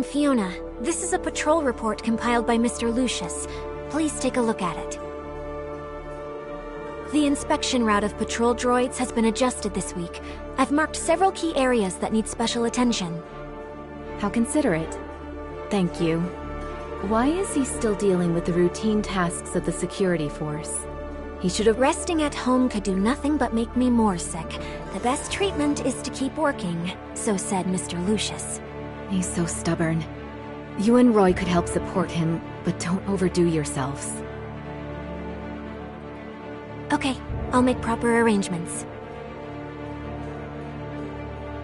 I'm Fiona. This is a patrol report compiled by Mr. Lucius. Please take a look at it. The inspection route of patrol droids has been adjusted this week. I've marked several key areas that need special attention. How considerate. Thank you. Why is he still dealing with the routine tasks of the security force? He should have. Resting at home could do nothing but make me more sick. The best treatment is to keep working, so said Mr. Lucius. He's so stubborn. You and Roy could help support him, but don't overdo yourselves. Okay, I'll make proper arrangements.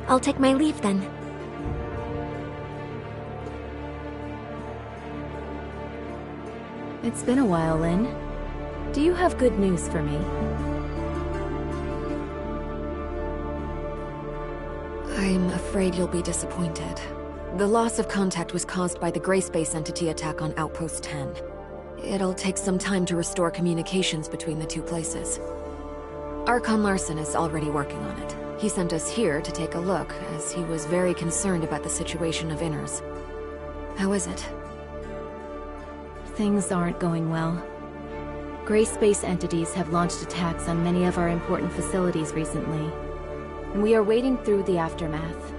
I'll take my leave then. It's been a while, Lynn. Do you have good news for me? I'm afraid you'll be disappointed. The loss of contact was caused by the Gray Space Entity attack on Outpost 10. It'll take some time to restore communications between the two places. Archon Larson is already working on it. He sent us here to take a look, as he was very concerned about the situation of Inners. How is it? Things aren't going well. Gray Space entities have launched attacks on many of our important facilities recently, and we are wading through the aftermath.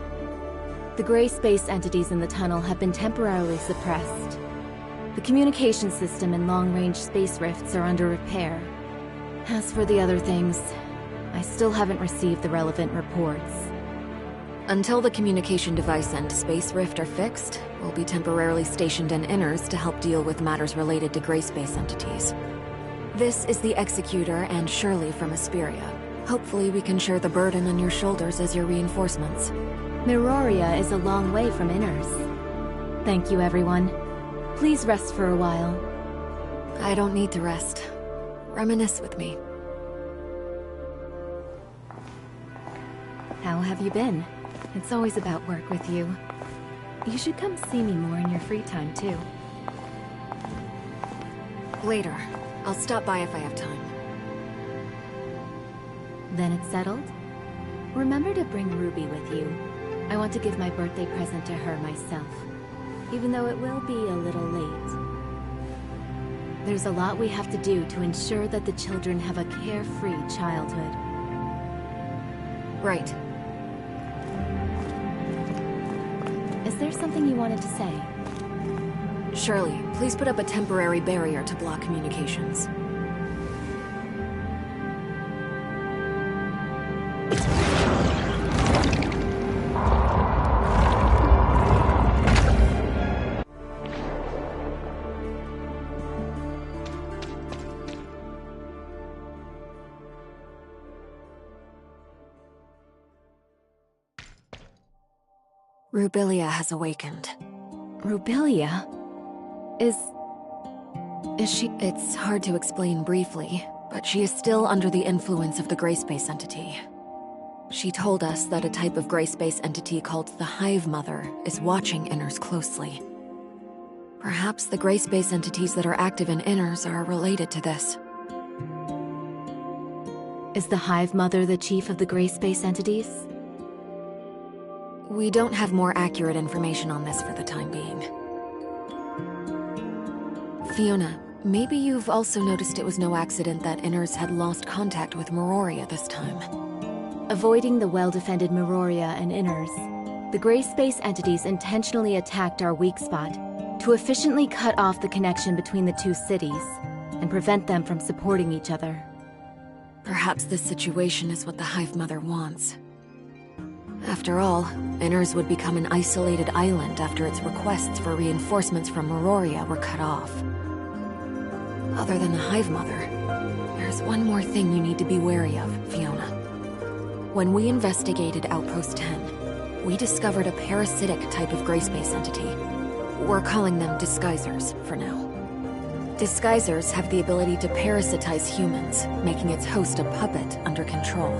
The Gray Space entities in the tunnel have been temporarily suppressed. The communication system and long-range space rifts are under repair. As for the other things, I still haven't received the relevant reports. Until the communication device and space rift are fixed, we'll be temporarily stationed in Inners to help deal with matters related to Gray Space entities. This is the Executor and Shirley from Asperia. Hopefully we can share the burden on your shoulders as your reinforcements. Miroria is a long way from Inners. Thank you, everyone. Please rest for a while. I don't need to rest. Reminisce with me. How have you been? It's always about work with you. You should come see me more in your free time, too. Later. I'll stop by if I have time. Then it's settled? Remember to bring Ruby with you. I want to give my birthday present to her myself, even though it will be a little late. There's a lot we have to do to ensure that the children have a carefree childhood. Right. Is there something you wanted to say? Shirley, please put up a temporary barrier to block communications. Rubilia has awakened. Rubilia? Is she? It's hard to explain briefly, but she is still under the influence of the Gray Space entity. She told us that a type of Gray Space entity called the Hive Mother is watching Inners closely. Perhaps the Gray Space entities that are active in Inners are related to this. Is the Hive Mother the chief of the Gray Space entities? We don't have more accurate information on this for the time being. Fiona, maybe you've also noticed it was no accident that Inners had lost contact with Miroria this time. Avoiding the well-defended Miroria and Inners, the Gray Space entities intentionally attacked our weak spot to efficiently cut off the connection between the two cities and prevent them from supporting each other. Perhaps this situation is what the Hive Mother wants. After all, Inners would become an isolated island after its requests for reinforcements from Miroria were cut off. Other than the Hive Mother, there's one more thing you need to be wary of, Fiona. When we investigated Outpost 10, we discovered a parasitic type of Gray Space entity. We're calling them Disguisers for now. Disguisers have the ability to parasitize humans, making its host a puppet under control.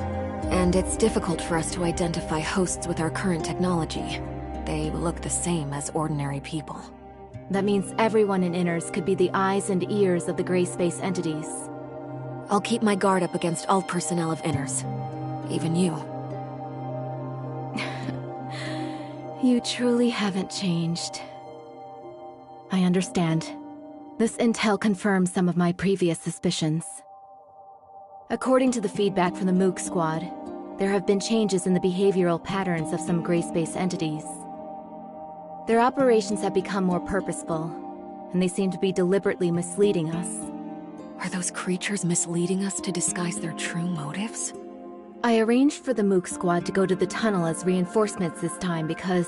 And it's difficult for us to identify hosts with our current technology. They look the same as ordinary people. That means everyone in Inners could be the eyes and ears of the Gray Space entities. I'll keep my guard up against all personnel of Inners. Even you. You truly haven't changed. I understand. This intel confirms some of my previous suspicions. According to the feedback from the Mook Squad, there have been changes in the behavioral patterns of some gray space entities. Their operations have become more purposeful, and they seem to be deliberately misleading us. Are those creatures misleading us to disguise their true motives? I arranged for the Mook Squad to go to the tunnel as reinforcements this time because...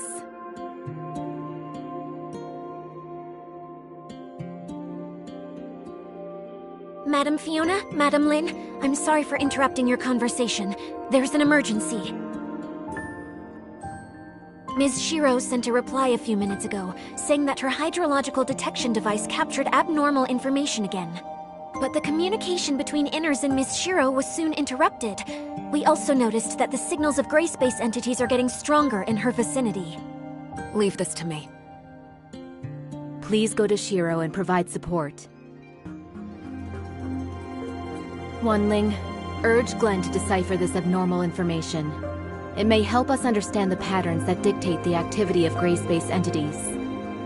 Madam Fiona, Madam Lin, I'm sorry for interrupting your conversation. There's an emergency. Ms. Shiro sent a reply a few minutes ago, saying that her hydrological detection device captured abnormal information again. But the communication between Inners and Ms. Shiro was soon interrupted. We also noticed that the signals of gray space entities are getting stronger in her vicinity. Leave this to me. Please go to Shiro and provide support. Wanling, urge Glenn to decipher this abnormal information. It may help us understand the patterns that dictate the activity of gray space entities.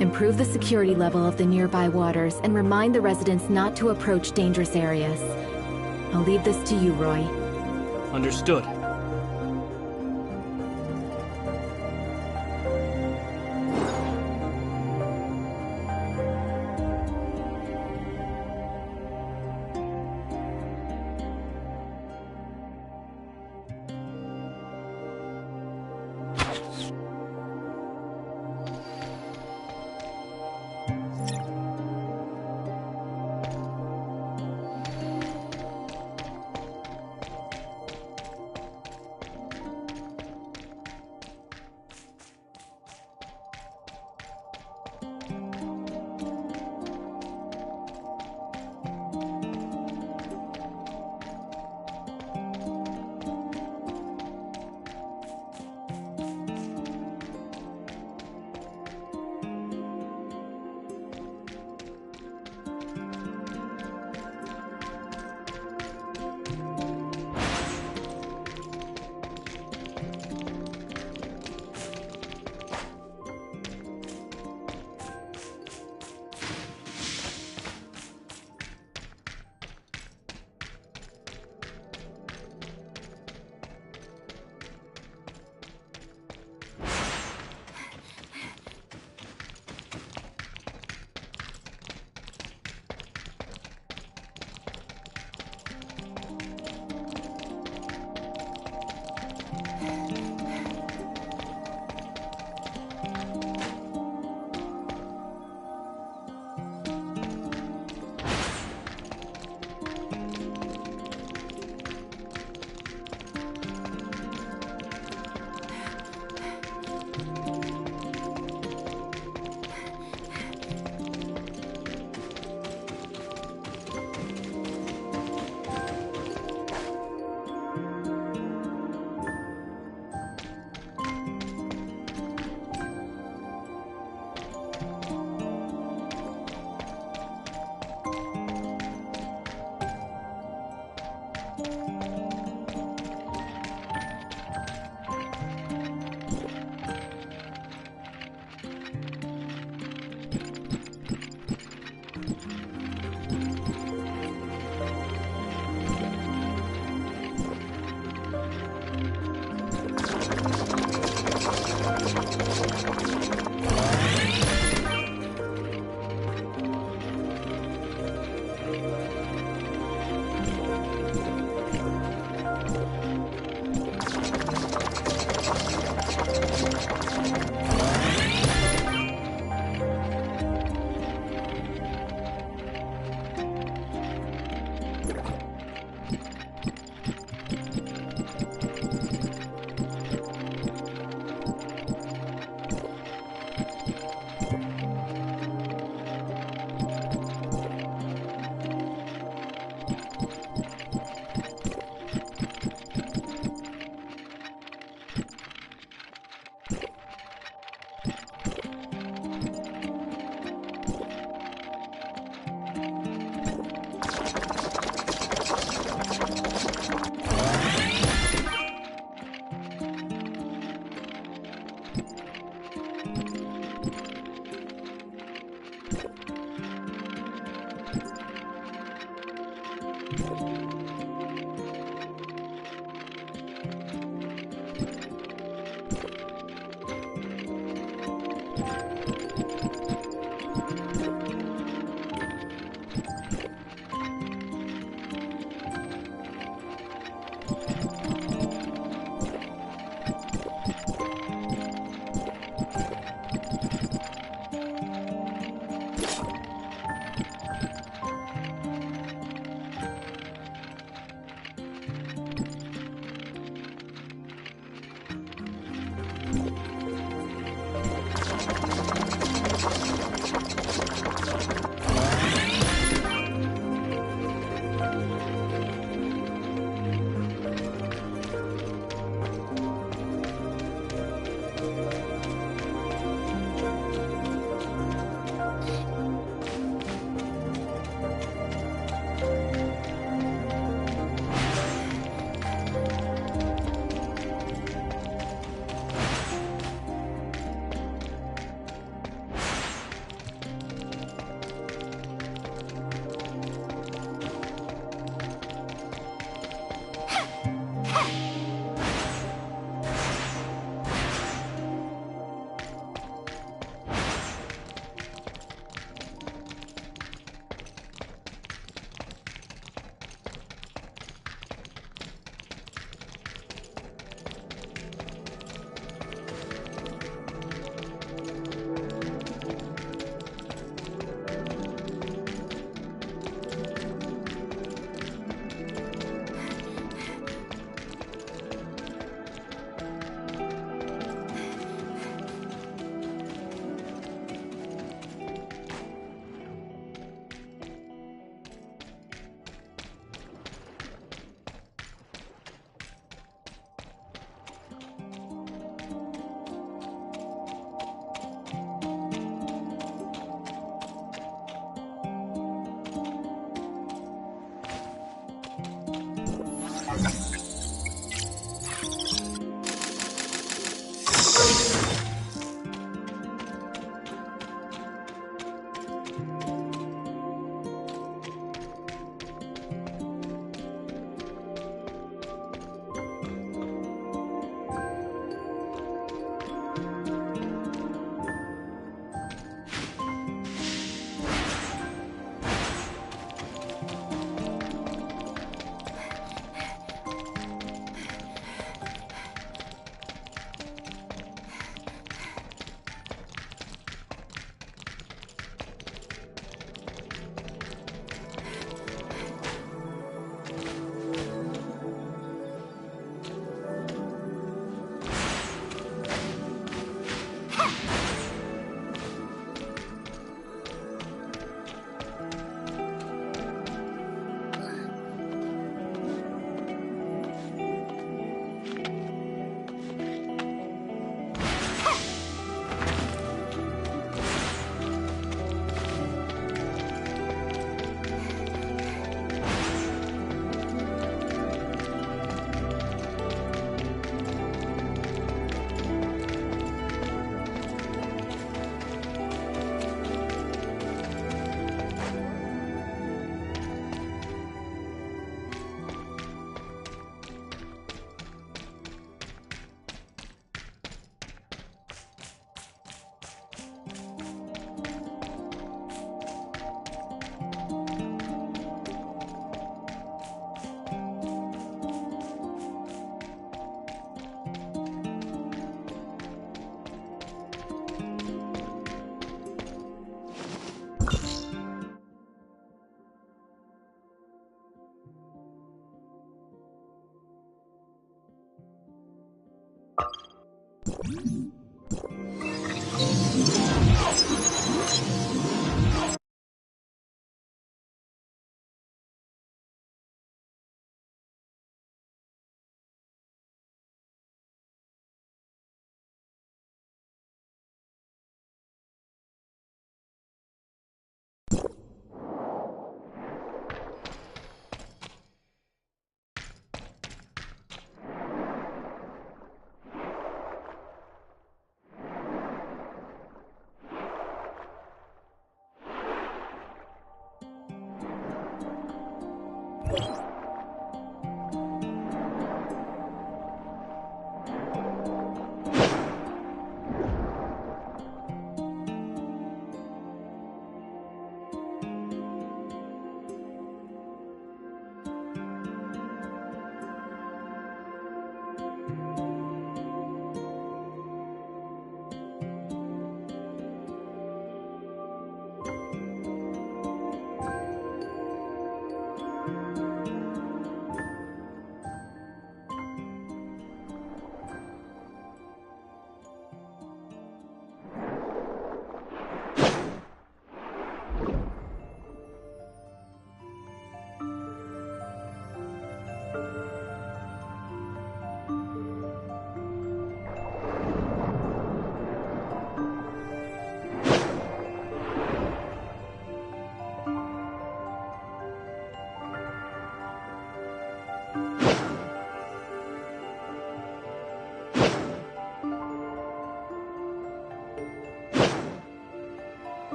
Improve the security level of the nearby waters and remind the residents not to approach dangerous areas. I'll leave this to you, Roy. Understood.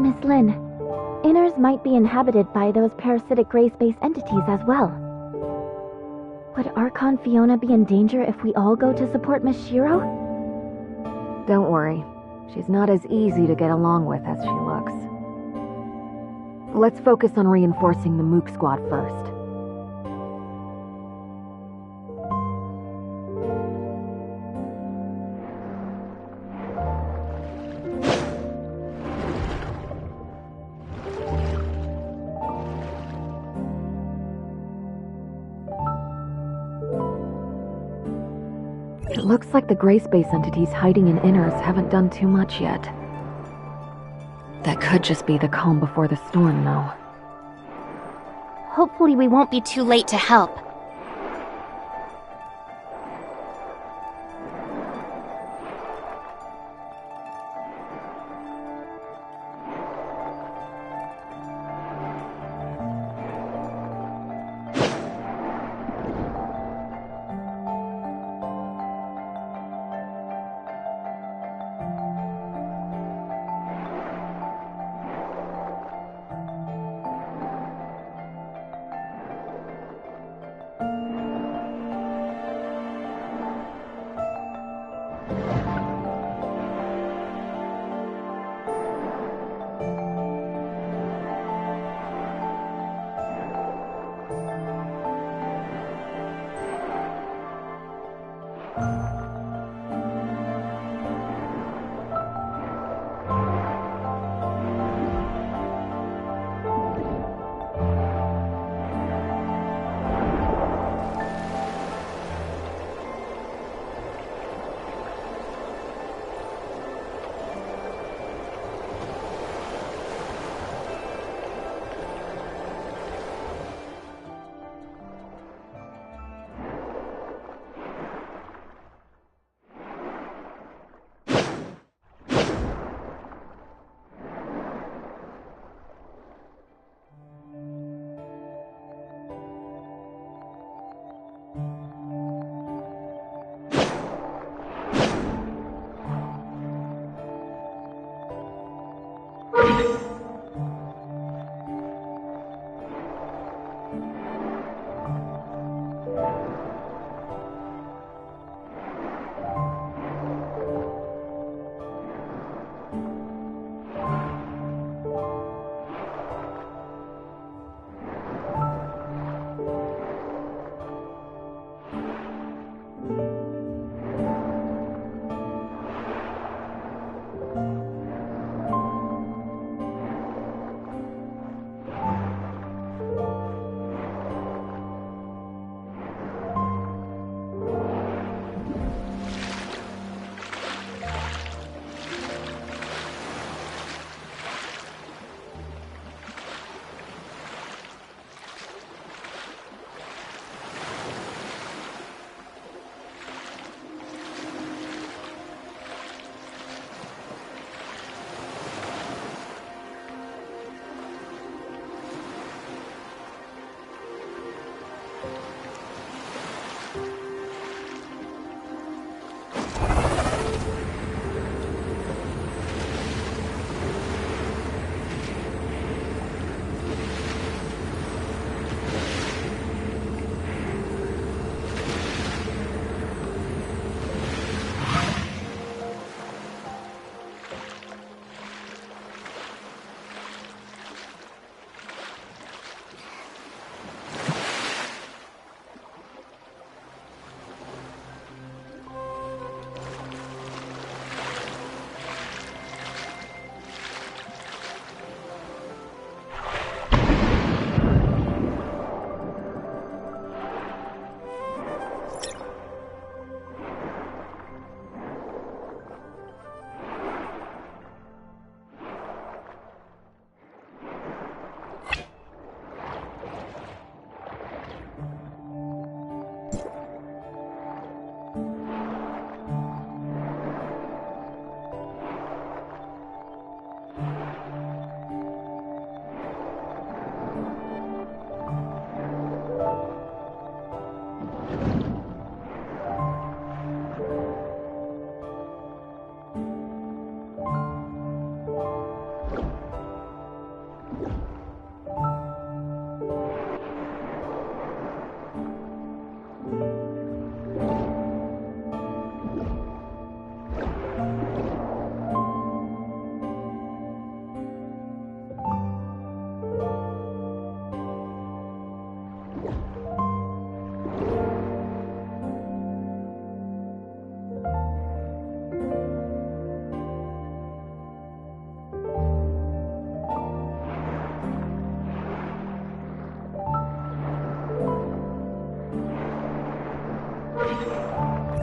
Miss Lin, Inners might be inhabited by those parasitic gray space entities as well. Would Archon Fiona be in danger if we all go to support Miss Shiro? Don't worry. She's not as easy to get along with as she looks. Let's focus on reinforcing the Mook Squad first. Looks like the gray space entities hiding in Inners haven't done too much yet. That could just be the calm before the storm, though. Hopefully we won't be too late to help.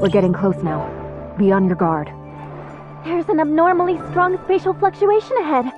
We're getting close now. Be on your guard. There's an abnormally strong spatial fluctuation ahead.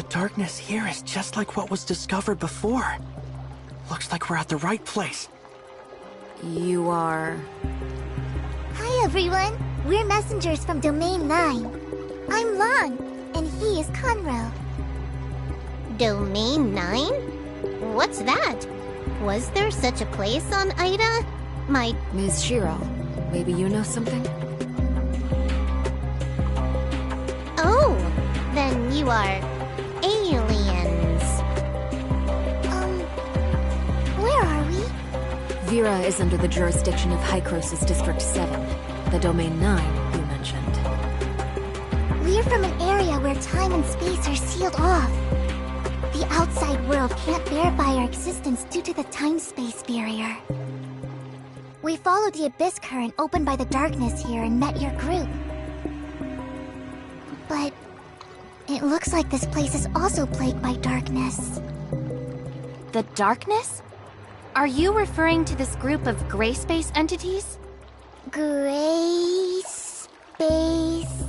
darkness here is just like what was discovered before. Looks like we're at the right place. You are... Hi everyone, we're messengers from Domain 9. I'm Lan, and he is Conroe. Domain 9? What's that? Was there such a place on Ida? Ms. Shiro, maybe you know something? Oh, then you are aliens. Where are we? Vera is under the jurisdiction of Hykros' District 7, the Domain 9 you mentioned. We're from an area where time and space are sealed off. The outside world can't verify our existence due to the time-space barrier. We followed the abyss current opened by the darkness here and met your group. But it looks like this place is also plagued by darkness. The darkness? Are you referring to this group of gray space entities? Gray space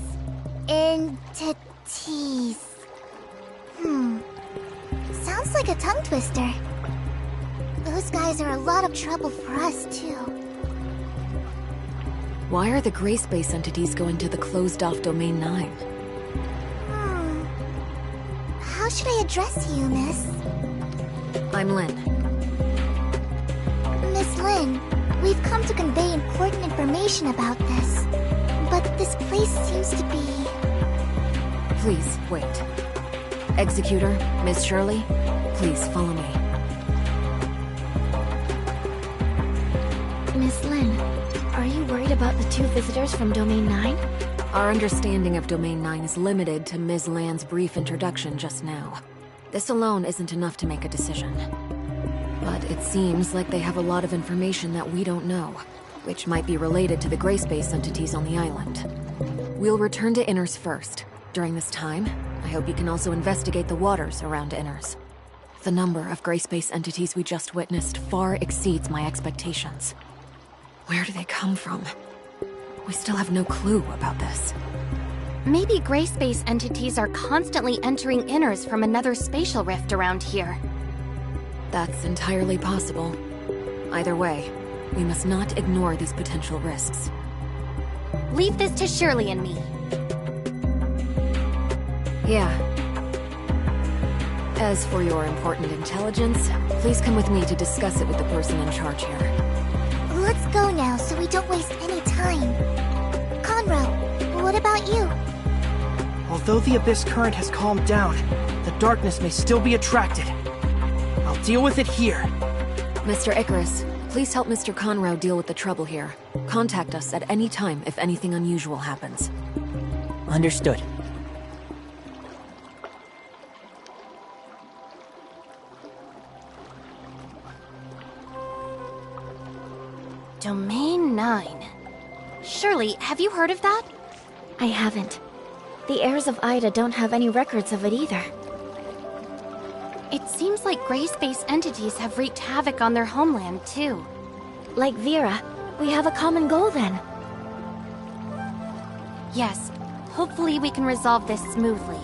entities. Sounds like a tongue twister. Those guys are a lot of trouble for us, too. Why are the gray space entities going to the closed-off Domain 9? How should I address you, miss? I'm Lin. Miss Lin, we've come to convey important information about this. But this place seems to be... Please, wait. Executor, Miss Shirley, please follow me. Miss Lin, are you worried about the two visitors from Domain 9? Our understanding of Domain 9 is limited to Ms. Lan's brief introduction just now. This alone isn't enough to make a decision. But it seems like they have a lot of information that we don't know, which might be related to the gray space entities on the island. We'll return to Inners first. During this time, I hope you can also investigate the waters around Inners. The number of gray space entities we just witnessed far exceeds my expectations. Where do they come from? We still have no clue about this. Maybe gray space entities are constantly entering Inners from another spatial rift around here. That's entirely possible. Either way, we must not ignore these potential risks. Leave this to Shirley and me. Yeah. As for your important intelligence, please come with me to discuss it with the person in charge here. Let's go now so we don't waste any time. Conroe, what about you? Although the abyss current has calmed down, the darkness may still be attracted. I'll deal with it here. Mr. Icarus, please help Mr. Conroe deal with the trouble here. Contact us at any time if anything unusual happens. Understood. Domain 9. Shirley, have you heard of that? I haven't. The heirs of Ida don't have any records of it either. It seems like gray space entities have wreaked havoc on their homeland, too. Like Vera, we have a common goal then. Yes, hopefully we can resolve this smoothly.